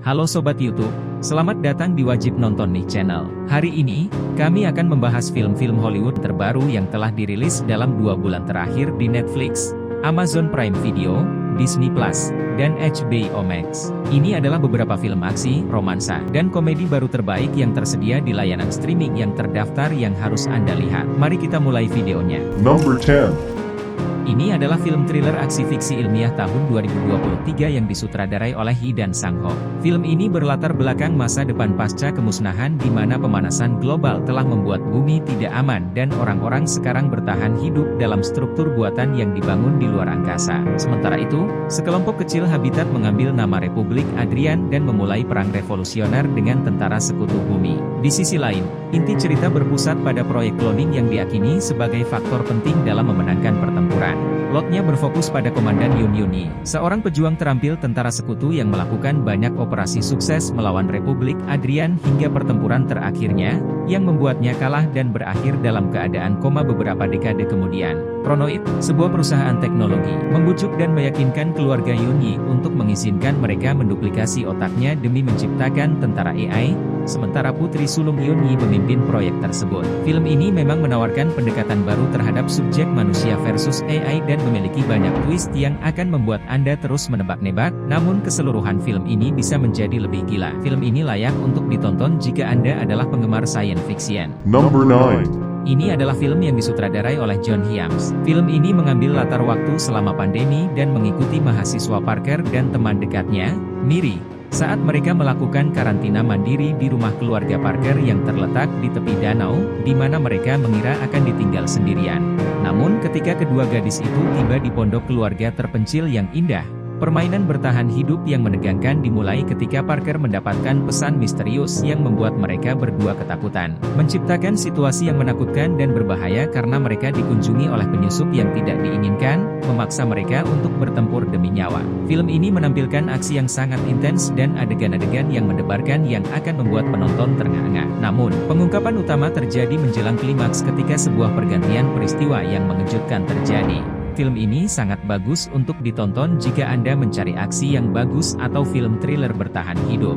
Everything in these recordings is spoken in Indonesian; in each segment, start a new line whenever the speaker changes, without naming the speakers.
Halo Sobat YouTube, selamat datang di Wajib Nonton Nih Channel. Hari ini, kami akan membahas film-film Hollywood terbaru yang telah dirilis dalam 2 bulan terakhir di Netflix, Amazon Prime Video, Disney Plus, dan HBO Max. Ini adalah beberapa film aksi, romansa, dan komedi baru terbaik yang tersedia di layanan streaming yang terdaftar yang harus Anda lihat. Mari kita mulai videonya.
Number 10.
Ini adalah film thriller aksi fiksi ilmiah tahun 2023 yang disutradarai oleh Hee dan Sang-ho. Film ini berlatar belakang masa depan pasca kemusnahan di mana pemanasan global telah membuat bumi tidak aman dan orang-orang sekarang bertahan hidup dalam struktur buatan yang dibangun di luar angkasa. Sementara itu, sekelompok kecil habitat mengambil nama Republik Adrian dan memulai perang revolusioner dengan tentara sekutu bumi. Di sisi lain, inti cerita berpusat pada proyek cloning yang diyakini sebagai faktor penting dalam memenangkan pertempuran. Plotnya berfokus pada Komandan Yoon Yuni, seorang pejuang terampil tentara sekutu yang melakukan banyak operasi sukses melawan Republik Adrian hingga pertempuran terakhirnya, yang membuatnya kalah dan berakhir dalam keadaan koma beberapa dekade kemudian. Pronoid, sebuah perusahaan teknologi, membujuk dan meyakinkan keluarga Yoon Yi untuk mengizinkan mereka menduplikasi otaknya demi menciptakan tentara AI, sementara putri sulung Yoon Yi memimpin proyek tersebut. Film ini memang menawarkan pendekatan baru terhadap subjek manusia versus AI dan memiliki banyak twist yang akan membuat Anda terus menebak-nebak, namun keseluruhan film ini bisa menjadi lebih gila. Film ini layak untuk ditonton jika Anda adalah penggemar science fiction.
Number 9.
Ini adalah film yang disutradarai oleh John Hyams. Film ini mengambil latar waktu selama pandemi dan mengikuti mahasiswa Parker dan teman dekatnya, Miri, saat mereka melakukan karantina mandiri di rumah keluarga Parker yang terletak di tepi danau, di mana mereka mengira akan ditinggal sendirian. Namun ketika kedua gadis itu tiba di pondok keluarga terpencil yang indah, permainan bertahan hidup yang menegangkan dimulai ketika Parker mendapatkan pesan misterius yang membuat mereka berdua ketakutan, menciptakan situasi yang menakutkan dan berbahaya karena mereka dikunjungi oleh penyusup yang tidak diinginkan, memaksa mereka untuk bertempur demi nyawa. Film ini menampilkan aksi yang sangat intens dan adegan-adegan yang mendebarkan yang akan membuat penonton terengah-engah. Namun, pengungkapan utama terjadi menjelang klimaks ketika sebuah pergantian peristiwa yang mengejutkan terjadi. Film ini sangat bagus untuk ditonton jika Anda mencari aksi yang bagus atau film thriller bertahan hidup.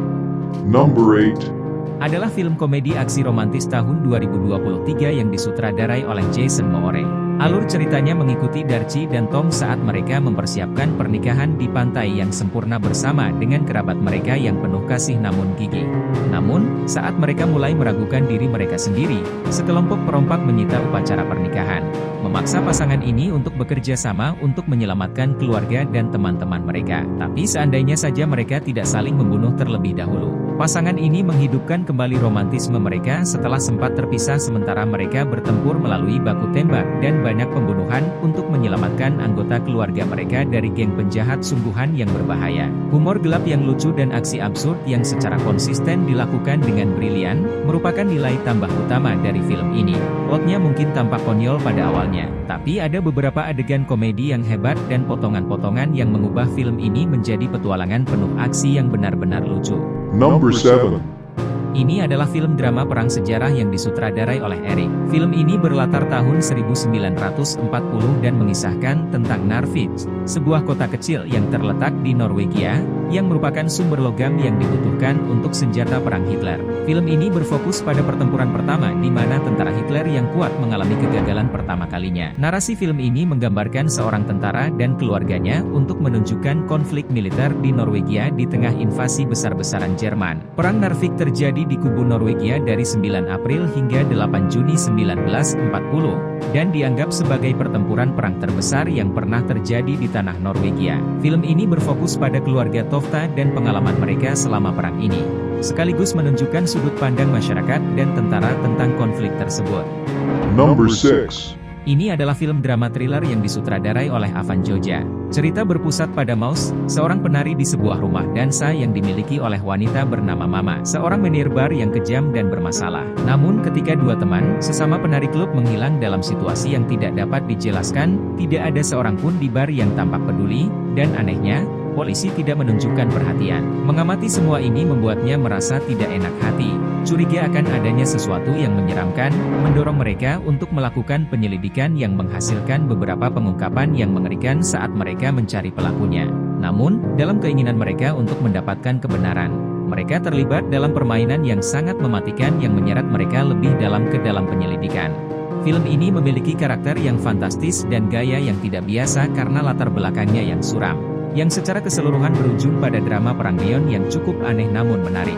Number 8.
Adalah film komedi aksi romantis tahun 2023 yang disutradarai oleh Jason Moore. Alur ceritanya mengikuti Darcy dan Tom saat mereka mempersiapkan pernikahan di pantai yang sempurna bersama dengan kerabat mereka yang penuh kasih namun gigih. Namun, saat mereka mulai meragukan diri mereka sendiri, sekelompok perompak menyita upacara pernikahan, memaksa pasangan ini untuk bekerja sama untuk menyelamatkan keluarga dan teman-teman mereka. Tapi seandainya saja mereka tidak saling membunuh terlebih dahulu. Pasangan ini menghidupkan kembali romantisme mereka setelah sempat terpisah sementara mereka bertempur melalui baku tembak dan banyak pembunuhan untuk menyelamatkan anggota keluarga mereka dari geng penjahat sungguhan yang berbahaya. Humor gelap yang lucu dan aksi absurd yang secara konsisten dilakukan dengan brilian, merupakan nilai tambah utama dari film ini. Plotnya mungkin tampak konyol pada awalnya, tapi ada beberapa adegan komedi yang hebat dan potongan-potongan yang mengubah film ini menjadi petualangan penuh aksi yang benar-benar lucu.
Number 7.
Ini adalah film drama perang sejarah yang disutradarai oleh Erik. Film ini berlatar tahun 1940 dan mengisahkan tentang Narvik, sebuah kota kecil yang terletak di Norwegia, yang merupakan sumber logam yang dibutuhkan untuk senjata perang Hitler. Film ini berfokus pada pertempuran pertama di mana tentara Hitler yang kuat mengalami kegagalan pertama kalinya. Narasi film ini menggambarkan seorang tentara dan keluarganya untuk menunjukkan konflik militer di Norwegia di tengah invasi besar-besaran Jerman. Perang Narvik terjadi di kubu Norwegia dari 9 April hingga 8 Juni 1940, dan dianggap sebagai pertempuran perang terbesar yang pernah terjadi di tanah Norwegia. Film ini berfokus pada keluarga Tofta dan pengalaman mereka selama perang ini, sekaligus menunjukkan sudut pandang masyarakat dan tentara tentang konflik tersebut.
Number 6.
Ini adalah film drama thriller yang disutradarai oleh Avan Joja. Cerita berpusat pada Maus, seorang penari di sebuah rumah dansa yang dimiliki oleh wanita bernama Mama, seorang menir bar yang kejam dan bermasalah. Namun ketika dua teman, sesama penari klub menghilang dalam situasi yang tidak dapat dijelaskan, tidak ada seorang pun di bar yang tampak peduli, dan anehnya, polisi tidak menunjukkan perhatian. Mengamati semua ini membuatnya merasa tidak enak hati. Curiga akan adanya sesuatu yang menyeramkan, mendorong mereka untuk melakukan penyelidikan yang menghasilkan beberapa pengungkapan yang mengerikan saat mereka mencari pelakunya. Namun, dalam keinginan mereka untuk mendapatkan kebenaran, Mereka terlibat dalam permainan yang sangat mematikan yang menyeret mereka lebih dalam ke dalam penyelidikan. Film ini memiliki karakter yang fantastis dan gaya yang tidak biasa karena latar belakangnya yang suram, yang secara keseluruhan berujung pada drama perang neon yang cukup aneh namun menarik.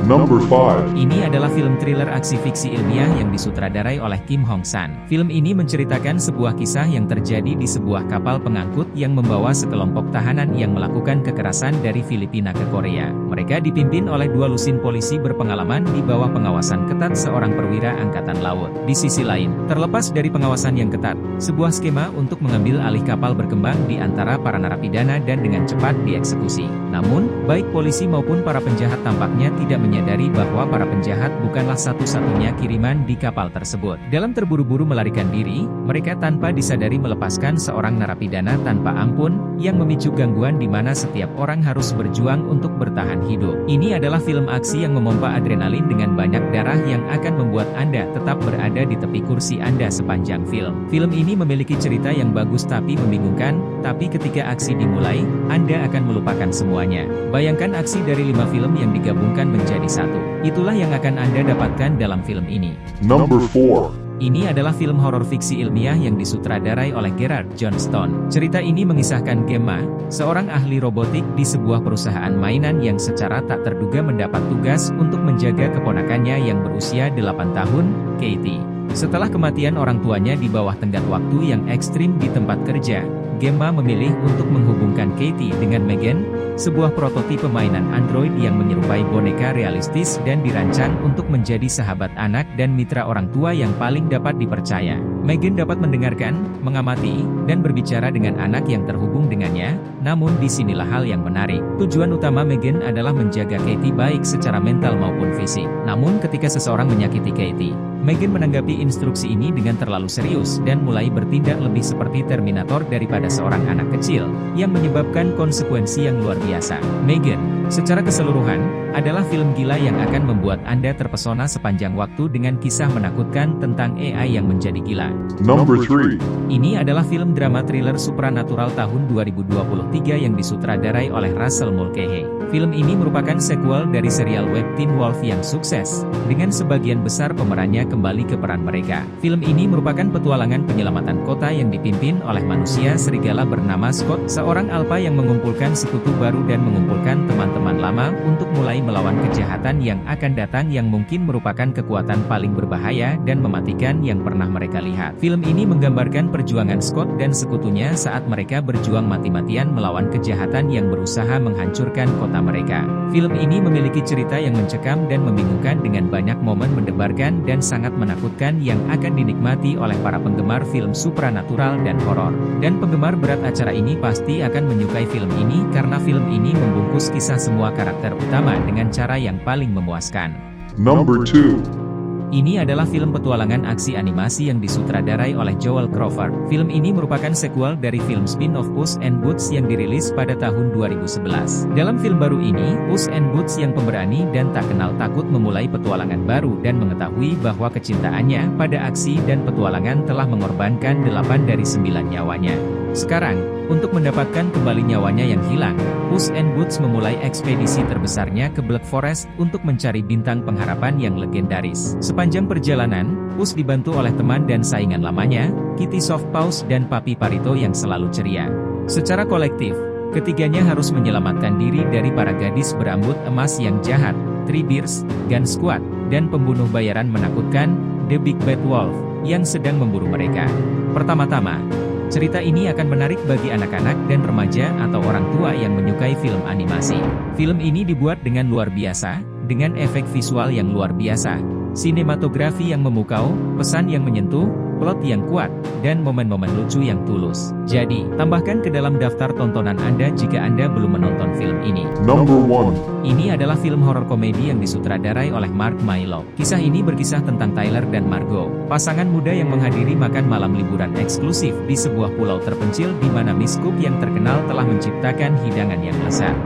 Number 5.
Ini adalah film thriller aksi fiksi ilmiah yang disutradarai oleh Kim Hong San. Film ini menceritakan sebuah kisah yang terjadi di sebuah kapal pengangkut yang membawa sekelompok tahanan yang melakukan kekerasan dari Filipina ke Korea. Mereka dipimpin oleh dua lusin polisi berpengalaman di bawah pengawasan ketat seorang perwira angkatan laut. Di sisi lain, terlepas dari pengawasan yang ketat, sebuah skema untuk mengambil alih kapal berkembang di antara para narapidana dan dengan cepat dieksekusi. Namun, baik polisi maupun para penjahat tampaknya tidak menyadari bahwa para penjahat bukanlah satu-satunya kiriman di kapal tersebut. Dalam terburu-buru melarikan diri, mereka tanpa disadari melepaskan seorang narapidana tanpa ampun, yang memicu gangguan di mana setiap orang harus berjuang untuk bertahan hidup. Ini adalah film aksi yang memompa adrenalin dengan banyak darah yang akan membuat Anda tetap berada di tepi kursi Anda sepanjang film. Film ini memiliki cerita yang bagus tapi membingungkan, tapi ketika aksi dimulai, Anda akan melupakan semuanya. Bayangkan aksi dari 5 film yang digabungkan menjadi satu. Itulah yang akan Anda dapatkan dalam film ini.
Number 4.
Ini adalah film horor fiksi ilmiah yang disutradarai oleh Gerard Johnstone. Cerita ini mengisahkan Gemma, seorang ahli robotik di sebuah perusahaan mainan yang secara tak terduga mendapat tugas untuk menjaga keponakannya yang berusia 8 tahun, Katie. Setelah kematian orang tuanya di bawah tenggat waktu yang ekstrim di tempat kerja, Gemma memilih untuk menghubungkan Katie dengan Megan, sebuah prototipe mainan android yang menyerupai boneka realistis dan dirancang untuk menjadi sahabat anak dan mitra orang tua yang paling dapat dipercaya. Megan dapat mendengarkan, mengamati, dan berbicara dengan anak yang terhubung dengannya, namun disinilah hal yang menarik. Tujuan utama Megan adalah menjaga Katie baik secara mental maupun fisik. Namun ketika seseorang menyakiti Katie, Megan menanggapi instruksi ini dengan terlalu serius dan mulai bertindak lebih seperti Terminator daripada seorang anak kecil, yang menyebabkan konsekuensi yang luar biasa. Megan, secara keseluruhan, adalah film gila yang akan membuat Anda terpesona sepanjang waktu dengan kisah menakutkan tentang AI yang menjadi gila.
Number 3.
Ini adalah film drama thriller supranatural tahun 2023 yang disutradarai oleh Russell Mulcahy. Film ini merupakan sequel dari serial web Teen Wolf yang sukses, dengan sebagian besar pemerannya kembali ke peran mereka. Film ini merupakan petualangan penyelamatan kota yang dipimpin oleh manusia serigala bernama Scott, seorang alpha yang mengumpulkan sekutu baru dan mengumpulkan teman-teman lama untuk mulai melawan kejahatan yang akan datang yang mungkin merupakan kekuatan paling berbahaya dan mematikan yang pernah mereka lihat. Film ini menggambarkan perjuangan Scott dan sekutunya saat mereka berjuang mati-matian melawan kejahatan yang berusaha menghancurkan kota mereka. Film ini memiliki cerita yang mencekam dan membingungkan dengan banyak momen mendebarkan dan sangat menakutkan yang akan dinikmati oleh para penggemar film supranatural dan horor. Dan penggemar berat acara ini pasti akan menyukai film ini karena film ini membungkus kisah semua karakter utama dengan cara yang paling memuaskan.
Number 2.
Ini adalah film petualangan aksi animasi yang disutradarai oleh Joel Crawford. Film ini merupakan sequel dari film spin-off Puss in Boots yang dirilis pada tahun 2011. Dalam film baru ini, Puss in Boots yang pemberani dan tak kenal takut memulai petualangan baru dan mengetahui bahwa kecintaannya pada aksi dan petualangan telah mengorbankan 8 dari 9 nyawanya. Sekarang, untuk mendapatkan kembali nyawanya yang hilang, Puss in Boots memulai ekspedisi terbesarnya ke Black Forest untuk mencari bintang pengharapan yang legendaris. Sepanjang perjalanan, Puss dibantu oleh teman dan saingan lamanya, Kitty Softpaws dan Papi Parito yang selalu ceria. Secara kolektif, ketiganya harus menyelamatkan diri dari para gadis berambut emas yang jahat, Three Bears, Gun Squad, dan pembunuh bayaran menakutkan, The Big Bad Wolf, yang sedang memburu mereka. Pertama-tama, cerita ini akan menarik bagi anak-anak dan remaja atau orang tua yang menyukai film animasi. Film ini dibuat dengan luar biasa, dengan efek visual yang luar biasa, sinematografi yang memukau, pesan yang menyentuh, plot yang kuat, dan momen-momen lucu yang tulus. Jadi, tambahkan ke dalam daftar tontonan Anda jika Anda belum menonton film ini.
Number 1.
Ini adalah film horor komedi yang disutradarai oleh Mark Mylod. Kisah ini berkisah tentang Tyler dan Margot, pasangan muda yang menghadiri makan malam liburan eksklusif di sebuah pulau terpencil di mana Miss Cook yang terkenal telah menciptakan hidangan yang lezat.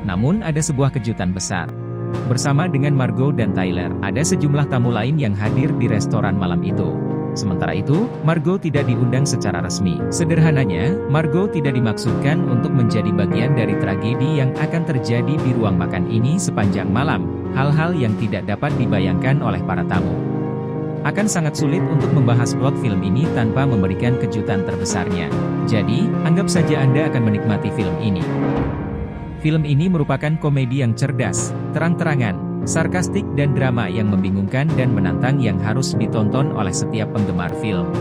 Namun ada sebuah kejutan besar. Bersama dengan Margot dan Tyler, ada sejumlah tamu lain yang hadir di restoran malam itu. Sementara itu, Margot tidak diundang secara resmi. Sederhananya, Margot tidak dimaksudkan untuk menjadi bagian dari tragedi yang akan terjadi di ruang makan ini sepanjang malam, hal-hal yang tidak dapat dibayangkan oleh para tamu. Akan sangat sulit untuk membahas plot film ini tanpa memberikan kejutan terbesarnya. Jadi, anggap saja Anda akan menikmati film ini. Film ini merupakan komedi yang cerdas, terang-terangan, sarkastik dan drama yang membingungkan dan menantang yang harus ditonton oleh setiap penggemar film.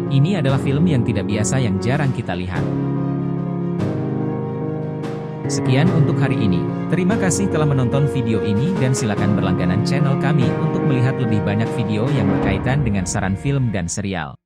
Ini adalah film yang tidak biasa yang jarang kita lihat. Sekian untuk hari ini. Terima kasih telah menonton video ini dan silakan berlangganan channel kami untuk melihat lebih banyak video yang berkaitan dengan saran film dan serial.